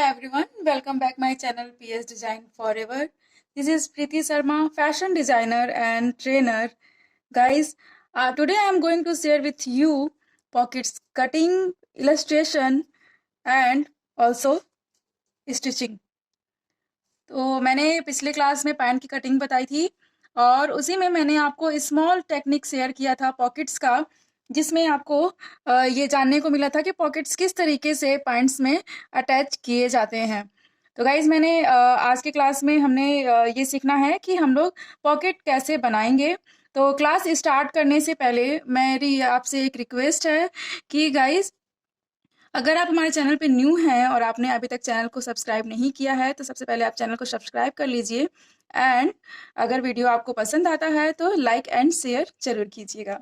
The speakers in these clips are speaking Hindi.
everyone, welcome back my channel PS Design Forever. This is Preeti Sharma, fashion designer and trainer. Guys, today I am going to share with you pockets cutting, illustration and also stitching. तो मैंने पिछले क्लास में पैंट की कटिंग बताई थी और उसी में मैंने आपको स्मॉल टेक्निक शेयर किया था पॉकेट्स का, जिसमें आपको ये जानने को मिला था कि पॉकेट्स किस तरीके से पैंट्स में अटैच किए जाते हैं। तो गाइज मैंने आज के क्लास में हमने ये सीखना है कि हम लोग पॉकेट कैसे बनाएंगे। तो क्लास स्टार्ट करने से पहले मेरी आपसे एक रिक्वेस्ट है कि गाइज अगर आप हमारे चैनल पे न्यू हैं और आपने अभी तक चैनल को सब्सक्राइब नहीं किया है तो सबसे पहले आप चैनल को सब्सक्राइब कर लीजिए एंड अगर वीडियो आपको पसंद आता है तो लाइक एंड शेयर जरूर कीजिएगा।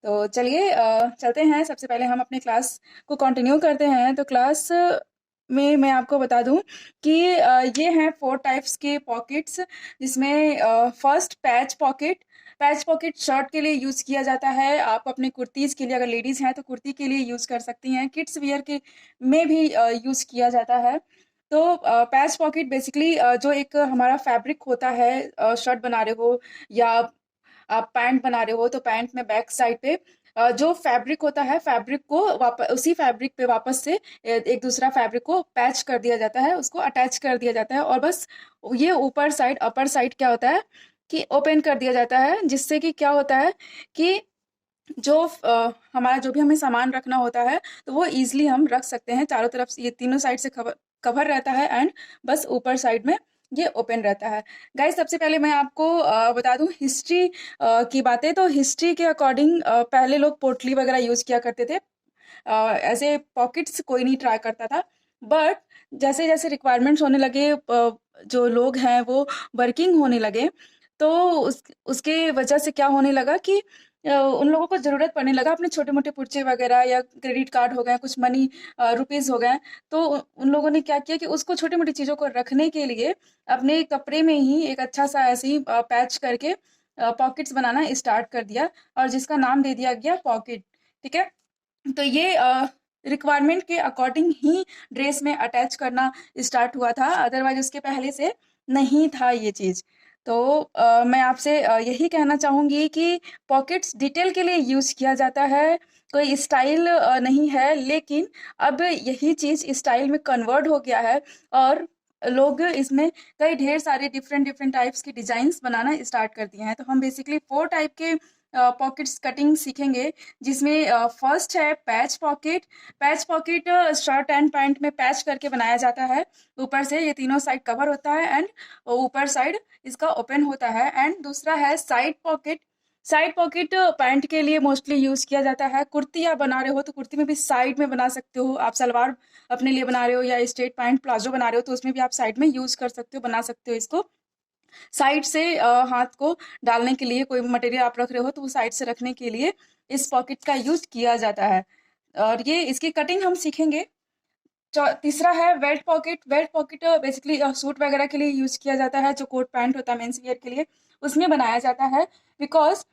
तो चलिए चलते हैं। सबसे पहले हम अपने क्लास को कंटिन्यू करते हैं। तो क्लास में मैं आपको बता दूं कि ये हैं 4 टाइप्स के पॉकेट्स, जिसमें फर्स्ट पैच पॉकेट शर्ट के लिए यूज किया जाता है। आप अपने कुर्तीज के लिए, अगर लेडीज हैं तो कुर्ती के लिए यूज कर सकती हैं। किड्स वियर के में भी यूज किया जाता है। तो पैच पॉकेट बेसिकली जो एक हमारा फैब्रिक होता है, शर्ट बना रहे हो या आप पैंट बना रहे हो तो पैंट में बैक साइड पे जो फैब्रिक होता है, फैब्रिक को उसी फैब्रिक पे वापस से एक दूसरा फैब्रिक को पैच कर दिया जाता है, उसको अटैच कर दिया जाता है और बस ये ऊपर साइड अपर साइड क्या होता है कि ओपन कर दिया जाता है, जिससे कि क्या होता है कि जो हमारा जो भी हमें सामान रखना होता है तो वो इजीली हम रख सकते हैं। चारों तरफ से ये तीनों साइड से कवर रहता है एंड बस ऊपर साइड में ये ओपन रहता है। गाइस सबसे पहले मैं आपको बता दूं हिस्ट्री की बातें। तो हिस्ट्री के अकॉर्डिंग पहले लोग पोटली वगैरह यूज किया करते थे, ऐसे पॉकेट्स कोई नहीं ट्राई करता था। बट जैसे जैसे रिक्वायरमेंट्स होने लगे, जो लोग हैं वो वर्किंग होने लगे, तो उसके वजह से क्या होने लगा कि उन लोगों को जरूरत पड़ने लगा अपने छोटे मोटे पुर्चे वगैरह या क्रेडिट कार्ड हो गए, कुछ मनी रुपीज हो गए, तो उन लोगों ने क्या किया कि उसको छोटी मोटी चीजों को रखने के लिए अपने कपड़े में ही एक अच्छा सा ऐसे ही पैच करके पॉकेट्स बनाना स्टार्ट कर दिया और जिसका नाम दे दिया गया पॉकेट। ठीक है, तो ये रिक्वायरमेंट के अकॉर्डिंग ही ड्रेस में अटैच करना स्टार्ट हुआ था, अदरवाइज उसके पहले से नहीं था ये चीज। तो मैं आपसे यही कहना चाहूंगी कि पॉकेट्स डिटेल के लिए यूज किया जाता है, कोई स्टाइल नहीं है, लेकिन अब यही चीज स्टाइल में कन्वर्ट हो गया है और लोग इसमें कई ढेर सारे डिफरेंट डिफरेंट टाइप्स के डिजाइन्स बनाना स्टार्ट कर दिए हैं। तो हम बेसिकली 4 टाइप के पॉकेट्स कटिंग सीखेंगे, जिसमें फर्स्ट है patch pocket. Patch pocket shirt and pant में पैच करके बनाया जाता है, ऊपर से ये तीनों साइड कवर होता है एंड ऊपर साइड इसका ओपन होता है। एंड दूसरा है side pocket. Side pocket pant के लिए मोस्टली यूज किया जाता है। कुर्ती आप बना रहे हो तो कुर्ती में भी साइड में बना सकते हो, आप सलवार अपने लिए बना रहे हो या स्ट्रेट पैंट प्लाजो बना रहे हो तो उसमें भी आप साइड में यूज कर सकते हो, बना सकते हो इसको। साइड से हाथ को डालने के लिए, कोई मटेरियल आप रख रहे हो तो वो साइड से रखने के लिए इस पॉकेट का यूज किया जाता है और ये इसकी कटिंग हम सीखेंगे। तीसरा है belt pocket. Belt pocket basically suit वगैरह के लिए यूज किया जाता है, जो कोट पैंट होता है मेंस वियर के लिए उसमें बनाया जाता है। बिकॉज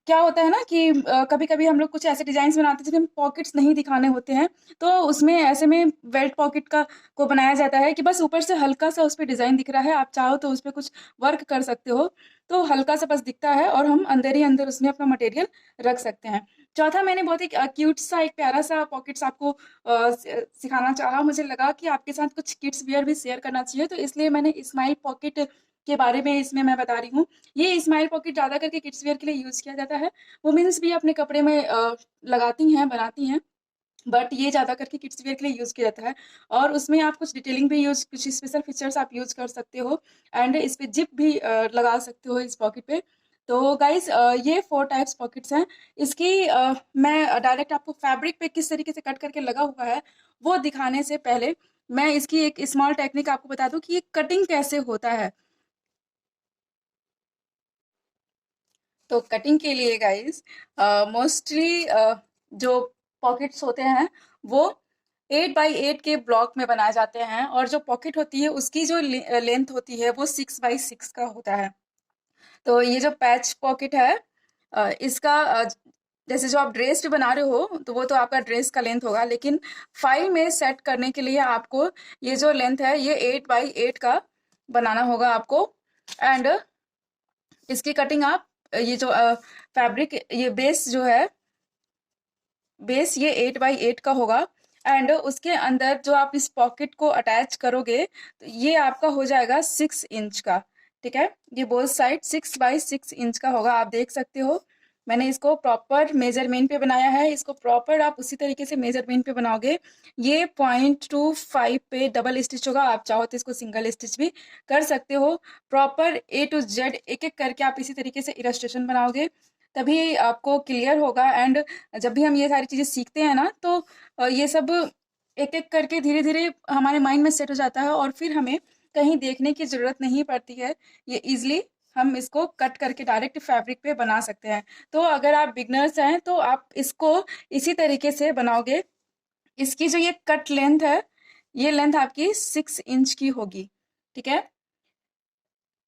क्या होता है ना कि कभी कभी हम लोग कुछ ऐसे डिजाइन बनाते हैं जिसमें पॉकेट्स नहीं दिखाने होते हैं, तो उसमें ऐसे में बेल्ट पॉकेट का को बनाया जाता है कि बस ऊपर से हल्का सा उस पर डिजाइन दिख रहा है, आप चाहो तो उस पर कुछ वर्क कर सकते हो, तो हल्का सा बस दिखता है और हम अंदर ही अंदर उसमें अपना मटेरियल रख सकते हैं। चौथा, मैंने बहुत ही क्यूट सा एक प्यारा सा पॉकेट्स आपको सिखाना चाहा। मुझे लगा कि आपके साथ कुछ किड्स वियर भी शेयर करना चाहिए, तो इसलिए मैंने स्माइल पॉकेट के बारे में इसमें मैं बता रही हूँ। ये स्माइल पॉकेट ज्यादा करके किड्स वियर के लिए यूज किया जाता है। वुमेन्स भी अपने कपड़े में लगाती हैं, बनाती हैं, बट ये ज्यादा करके किड्स वियर के लिए यूज किया जाता है और उसमें आप कुछ डिटेलिंग भी यूज, कुछ स्पेशल फीचर्स आप यूज कर सकते हो एंड इस पे जिप भी लगा सकते हो इस पॉकेट पे। तो गाइज ये 4 टाइप्स पॉकेट्स हैं। इसकी मैं डायरेक्ट आपको फैब्रिक पे किस तरीके से कट करके लगा हुआ है वो दिखाने से पहले मैं इसकी एक स्मॉल टेक्निक आपको बता दूं कि ये कटिंग कैसे होता है। तो कटिंग के लिए गाइस मोस्टली जो पॉकेट्स होते हैं वो 8x8 के ब्लॉक में बनाए जाते हैं और जो पॉकेट होती है उसकी जो लेंथ होती है वो 6x6 का होता है। तो ये जो पैच पॉकेट है इसका जैसे जो आप ड्रेस भी बना रहे हो तो वो तो आपका ड्रेस का लेंथ होगा, लेकिन फाइल में सेट करने के लिए आपको ये जो लेंथ है ये 8x8 का बनाना होगा आपको। एंड इसकी कटिंग आप ये जो फैब्रिक ये बेस जो है, बेस ये 8x8 का होगा। एंड उसके अंदर जो आप इस पॉकेट को अटैच करोगे तो ये आपका हो जाएगा 6 इंच का। ठीक है, ये बोथ साइड 6x6 इंच का होगा। आप देख सकते हो मैंने इसको प्रॉपर मेजरमेंट पे बनाया है। इसको प्रॉपर आप उसी तरीके से मेजरमेंट पे बनाओगे। ये 0.25 पे डबल स्टिच होगा। आप चाहो तो इसको सिंगल स्टिच भी कर सकते हो। प्रॉपर A to Z एक एक करके आप इसी तरीके से इलस्ट्रेशन बनाओगे, तभी आपको क्लियर होगा। एंड जब भी हम ये सारी चीज़ें सीखते हैं ना तो ये सब एक एक करके धीरे धीरे हमारे माइंड में सेट हो जाता है और फिर हमें कहीं देखने की ज़रूरत नहीं पड़ती है। ये इजीली हम इसको कट करके डायरेक्ट फैब्रिक पे बना सकते हैं। तो अगर आप बिगनर्स हैं तो आप इसको इसी तरीके से बनाओगे। इसकी जो ये कट लेंथ है, ये लेंथ आपकी 6 इंच की होगी। ठीक है,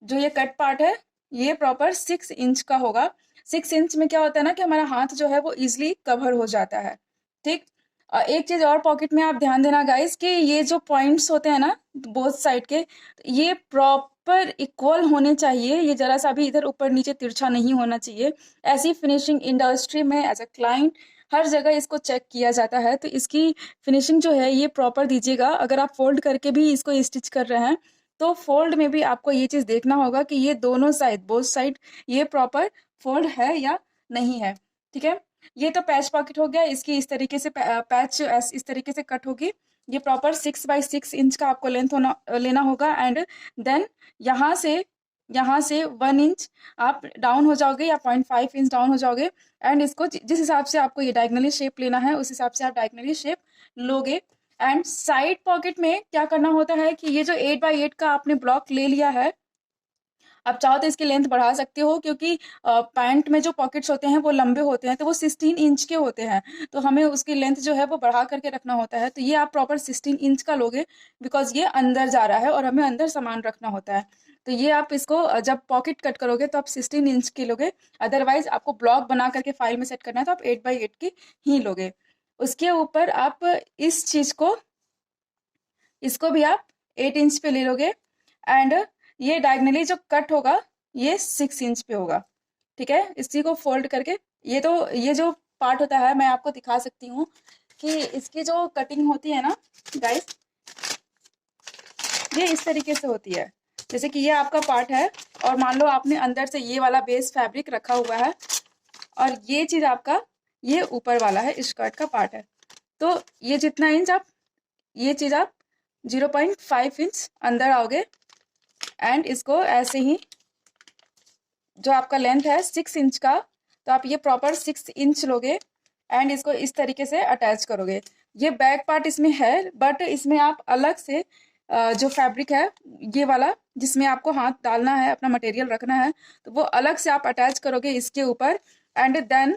जो ये कट पार्ट है ये प्रॉपर 6 इंच का होगा। 6 इंच में क्या होता है ना कि हमारा हाथ जो है वो इजिली कवर हो जाता है। ठीक, एक चीज और पॉकेट में आप ध्यान देना गाइस कि ये जो पॉइंट्स होते हैं ना बोथ साइड के, ये प्रॉपर इक्वल होने चाहिए। ये जरा सा भी इधर ऊपर नीचे तिरछा नहीं होना चाहिए। ऐसी फिनिशिंग इंडस्ट्री में एज अ क्लाइंट हर जगह इसको चेक किया जाता है, तो इसकी फिनिशिंग जो है ये प्रॉपर दीजिएगा। अगर आप फोल्ड करके भी इसको स्टिच कर रहे हैं तो फोल्ड में भी आपको ये चीज देखना होगा कि ये दोनों साइड बोथ साइड ये प्रॉपर फोल्ड है या नहीं है। ठीक है, ये तो पैच पॉकेट हो गया। इसकी इस तरीके से पैच इस तरीके से कट होगी। ये प्रॉपर 6x6 इंच का आपको लेंथ होना लेना होगा। एंड देन यहाँ से 1 इंच आप डाउन हो जाओगे या 0.5 इंच डाउन हो जाओगे। एंड इसको जिस हिसाब से आपको ये डायगनली शेप लेना है उस हिसाब से आप डायगनली शेप लोगे। एंड साइड पॉकेट में क्या करना होता है कि ये जो 8x8 का आपने ब्लॉक ले लिया है, आप चाहो तो इसकी लेंथ बढ़ा सकते हो, क्योंकि पैंट में जो पॉकेट्स होते हैं वो लंबे होते हैं तो वो 16 इंच के होते हैं, तो हमें उसकी लेंथ जो है वो बढ़ा करके रखना होता है। तो ये आप प्रॉपर 16 इंच का लोगे, बिकॉज ये अंदर जा रहा है और हमें अंदर सामान रखना होता है। तो ये आप इसको जब पॉकेट कट करोगे तो आप 16 इंच की लोगे। अदरवाइज आपको ब्लॉक बना करके फाइल में सेट करना है तो आप 8x8 की ही लोगे। उसके ऊपर आप इस चीज को, इसको भी आप 8 इंच पे ले लोगे। एंड ये डायगनली जो कट होगा ये 6 इंच पे होगा। ठीक है, इसी को फोल्ड करके ये जो पार्ट होता है मैं आपको दिखा सकती हूँ कि इसकी जो कटिंग होती है ना गाइस, ये इस तरीके से होती है। जैसे कि ये आपका पार्ट है और मान लो आपने अंदर से ये वाला बेस फैब्रिक रखा हुआ है और ये चीज आपका ये ऊपर वाला है, स्कर्ट का पार्ट है। तो ये जितना इंच आप ये चीज आप 0.5 इंच अंदर आओगे एंड इसको ऐसे ही जो आपका लेंथ है 6 इंच का, तो आप ये प्रॉपर 6 इंच लोगे एंड इसको इस तरीके से अटैच करोगे। ये बैक पार्ट इसमें है बट इसमें आप अलग से जो फैब्रिक है ये वाला जिसमें आपको हाथ डालना है अपना मटेरियल रखना है, तो वो अलग से आप अटैच करोगे इसके ऊपर। एंड देन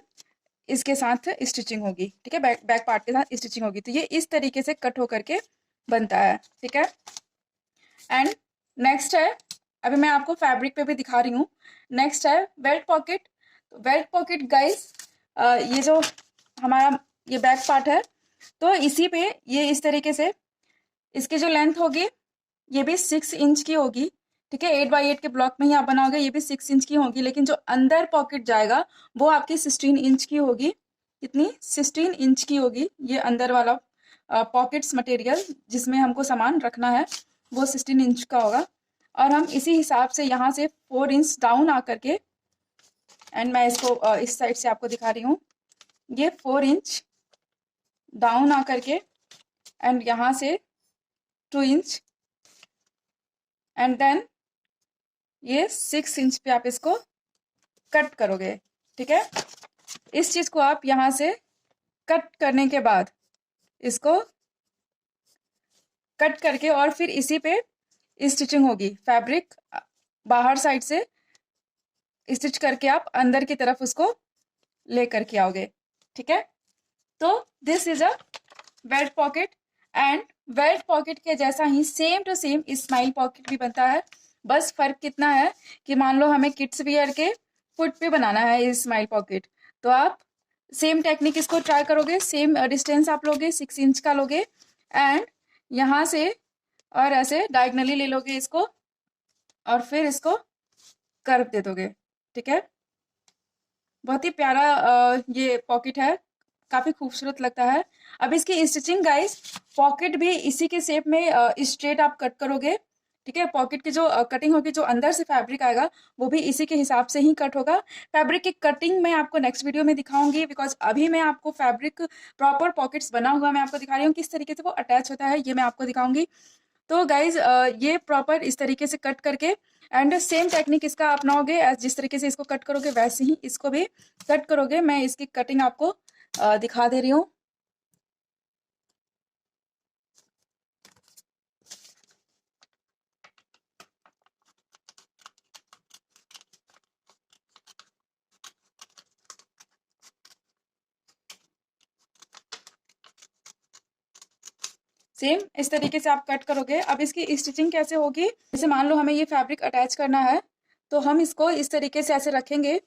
इसके साथ स्टिचिंग होगी। ठीक है, बैक पार्ट के साथ स्टिचिंग होगी। तो ये इस तरीके से कट होकर के बनता है। ठीक है, एंड नेक्स्ट है, अभी मैं आपको फैब्रिक पे भी दिखा रही हूँ। नेक्स्ट है बेल्ट पॉकेट। तो बेल्ट पॉकेट गाइस, ये जो हमारा ये बैक पार्ट है तो इसी पे ये इस तरीके से इसकी जो लेंथ होगी ये भी 6 इंच की होगी। ठीक है, 8x8 के ब्लॉक में ही आप बनाओगे, ये भी 6 इंच की होगी, लेकिन जो अंदर पॉकेट जाएगा वो आपकी 16 इंच की होगी। कितनी? 16 इंच की होगी। ये अंदर वाला पॉकेट्स मटेरियल जिसमें हमको सामान रखना है वो 16 इंच का होगा। और हम इसी हिसाब से यहाँ से 4 इंच डाउन आकर के, एंड मैं इसको इस साइड से आपको दिखा रही हूँ, ये 4 इंच डाउन आकर के एंड यहाँ से 2 इंच एंड देन ये 6 इंच पे आप इसको कट करोगे। ठीक है, इस चीज को आप यहाँ से कट करने के बाद इसको कट करके और फिर इसी पे स्टिचिंग होगी। फैब्रिक बाहर साइड से स्टिच करके आप अंदर की तरफ उसको ले करके आओगे। ठीक है, तो this is a belt pocket. And belt pocket के जैसा ही same to same smile pocket भी बनता है। बस फर्क कितना है कि मान लो हमें किड्स वियर के फुट पे बनाना है ये स्माइल पॉकेट, तो आप सेम टेक्निक इसको ट्राई करोगे, सेम डिस्टेंस आप लोगे, 6 इंच का लोगे एंड यहाँ से और ऐसे डायगनली ले लोगे इसको और फिर इसको कर्व दे दोगे। ठीक है, बहुत ही प्यारा ये पॉकेट है, काफी खूबसूरत लगता है। अब इसकी स्टिचिंग गाइस, पॉकेट भी इसी के शेप में स्ट्रेट आप कट करोगे। ठीक है, पॉकेट की जो कटिंग होगी, जो अंदर से फैब्रिक आएगा वो भी इसी के हिसाब से ही कट होगा। फैब्रिक की कटिंग मैं आपको नेक्स्ट वीडियो में दिखाऊंगी, बिकॉज अभी मैं आपको फैब्रिक प्रॉपर पॉकेट्स बना हुआ मैं आपको दिखा रही हूँ, किस तरीके से वो अटैच होता है ये मैं आपको दिखाऊंगी। तो गाइज ये प्रॉपर इस तरीके से कट करके एंड सेम टेक्निक इसका अपनाओगे, जिस तरीके से इसको कट करोगे वैसे ही इसको भी कट करोगे। मैं इसकी कटिंग आपको दिखा दे रही हूँ। सेम इस तरीके से आप कट करोगे। अब इसकी स्टिचिंग कैसे होगी, जैसे मान लो हमें ये फैब्रिक अटैच करना है तो हम इसको इस तरीके से ऐसे रखेंगे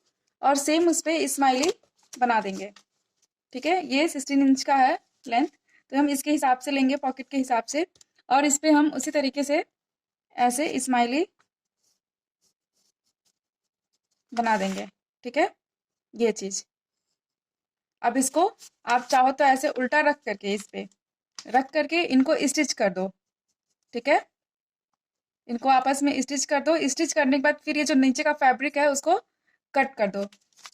और सेम उस पर स्माइली बना देंगे। ठीक है, ये 16 इंच का है लेंथ, तो हम इसके हिसाब से लेंगे पॉकेट के हिसाब से और इस पर हम उसी तरीके से ऐसे स्माइली बना देंगे। ठीक है, ये चीज। अब इसको आप चाहो तो ऐसे उल्टा रख करके इस पे रख करके इनको स्टिच कर दो। ठीक है, इनको आपस में स्टिच कर दो। स्टिच करने के बाद फिर ये जो नीचे का फैब्रिक है उसको कट कर दो।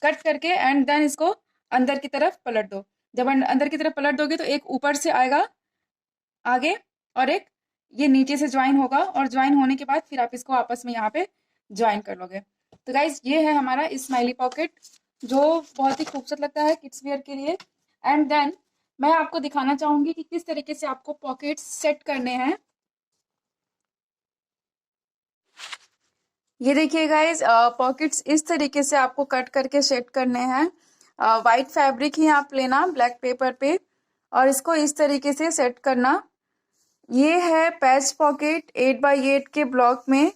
कट करके एंड देन इसको अंदर की तरफ पलट दो। जब अंदर की तरफ पलट दोगे तो एक ऊपर से आएगा आगे और एक ये नीचे से ज्वाइन होगा और ज्वाइन होने के बाद फिर आप इसको आपस में यहाँ पे ज्वाइन कर लोगे। तो गाइज ये है हमारा स्माइली पॉकेट, जो बहुत ही खूबसूरत लगता है किड्स वेयर के लिए। एंड देन मैं आपको दिखाना चाहूंगी कि किस तरीके से आपको पॉकेट्स सेट करने हैं। ये देखिए गाइज, पॉकेट्स इस तरीके से आपको कट करके सेट करने हैं। वाइट फैब्रिक ही आप लेना ब्लैक पेपर पे और इसको इस तरीके से सेट करना। ये है पैच पॉकेट 8x8 के ब्लॉक में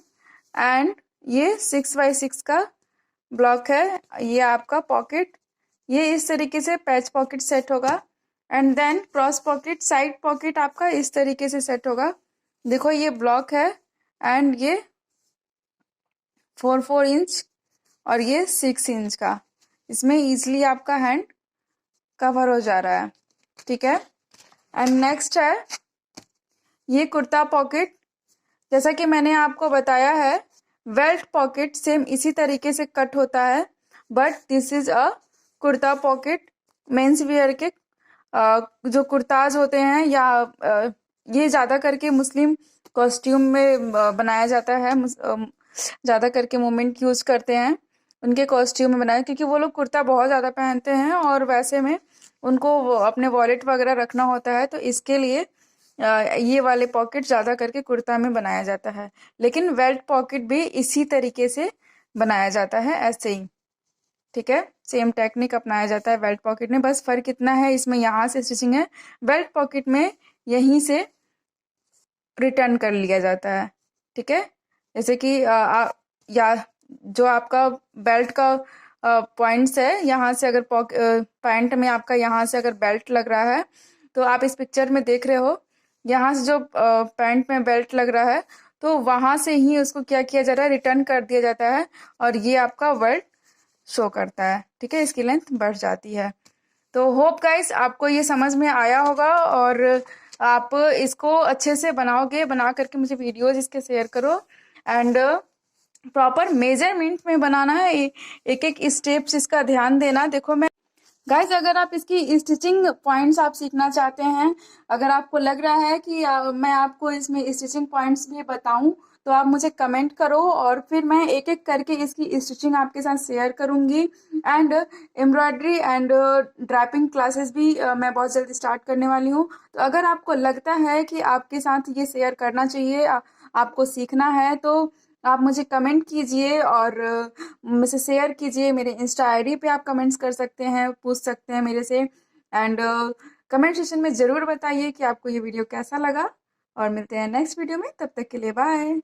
एंड ये 6x6 का ब्लॉक है। ये आपका पॉकेट, ये इस तरीके से पैच पॉकेट सेट होगा। And then cross pocket, side pocket आपका इस तरीके से सेट होगा। देखो ये ब्लॉक है एंड ये 4 इंच और ये 6 इंच का, इसमें इजीली आपका हैंड कवर हो जा रहा है। ठीक है, एंड नेक्स्ट है ये कुर्ता पॉकेट। जैसा कि मैंने आपको बताया है बेल्ट पॉकेट सेम इसी तरीके से कट होता है, but this is a kurta pocket. Men's wear के जो कुर्ताज होते हैं या ये ज़्यादा करके मुस्लिम कॉस्ट्यूम में बनाया जाता है। ज़्यादा करके वुमेन यूज़ करते हैं उनके कॉस्ट्यूम में बनाया, क्योंकि वो लोग कुर्ता बहुत ज़्यादा पहनते हैं और वैसे में उनको अपने वॉलेट वगैरह रखना होता है, तो इसके लिए ये वाले पॉकेट ज़्यादा करके कुर्ता में बनाया जाता है। लेकिन बेल्ट पॉकेट भी इसी तरीके से बनाया जाता है, ऐसे ही। ठीक है, सेम टेक्निक अपनाया जाता है बेल्ट पॉकेट में, बस फर्क इतना है इसमें यहाँ से स्टिचिंग है, बेल्ट पॉकेट में यहीं से रिटर्न कर लिया जाता है। ठीक है, जैसे कि या जो आपका बेल्ट का पॉइंट्स है, यहाँ से अगर पैंट में आपका यहाँ से अगर बेल्ट लग रहा है तो आप इस पिक्चर में देख रहे हो, यहाँ से जो पैंट में बेल्ट लग रहा है तो वहां से ही उसको क्या किया जा रहा है, रिटर्न कर दिया जाता है और ये आपका बेल्ट शो करता है। ठीक है, इसकी लेंथ बढ़ जाती है। तो होप गाइस आपको ये समझ में आया होगा और आप इसको अच्छे से बनाओगे, बना करके मुझे वीडियोज इसके शेयर करो एंड प्रॉपर मेजरमेंट में बनाना है, एक एक स्टेप्स इसका ध्यान देना। देखो मैं गाइज, अगर आप इसकी स्टिचिंग पॉइंट्स आप सीखना चाहते हैं, अगर आपको लग रहा है कि मैं आपको इसमें स्टिचिंग पॉइंट्स भी बताऊं, तो आप मुझे कमेंट करो और फिर मैं एक एक करके इसकी स्टिचिंग आपके साथ शेयर करूंगी। And embroidery and draping classes भी मैं बहुत जल्दी स्टार्ट करने वाली हूँ। तो अगर आपको लगता है कि आपके साथ ये शेयर करना चाहिए, आपको सीखना है, तो आप मुझे कमेंट कीजिए और मुझसे शेयर कीजिए। मेरे इंस्टा आईडी पे आप कमेंट्स कर सकते हैं, पूछ सकते हैं मेरे से एंड कमेंट सेक्शन में ज़रूर बताइए कि आपको ये वीडियो कैसा लगा और मिलते हैं नेक्स्ट वीडियो में। तब तक के लिए बाय।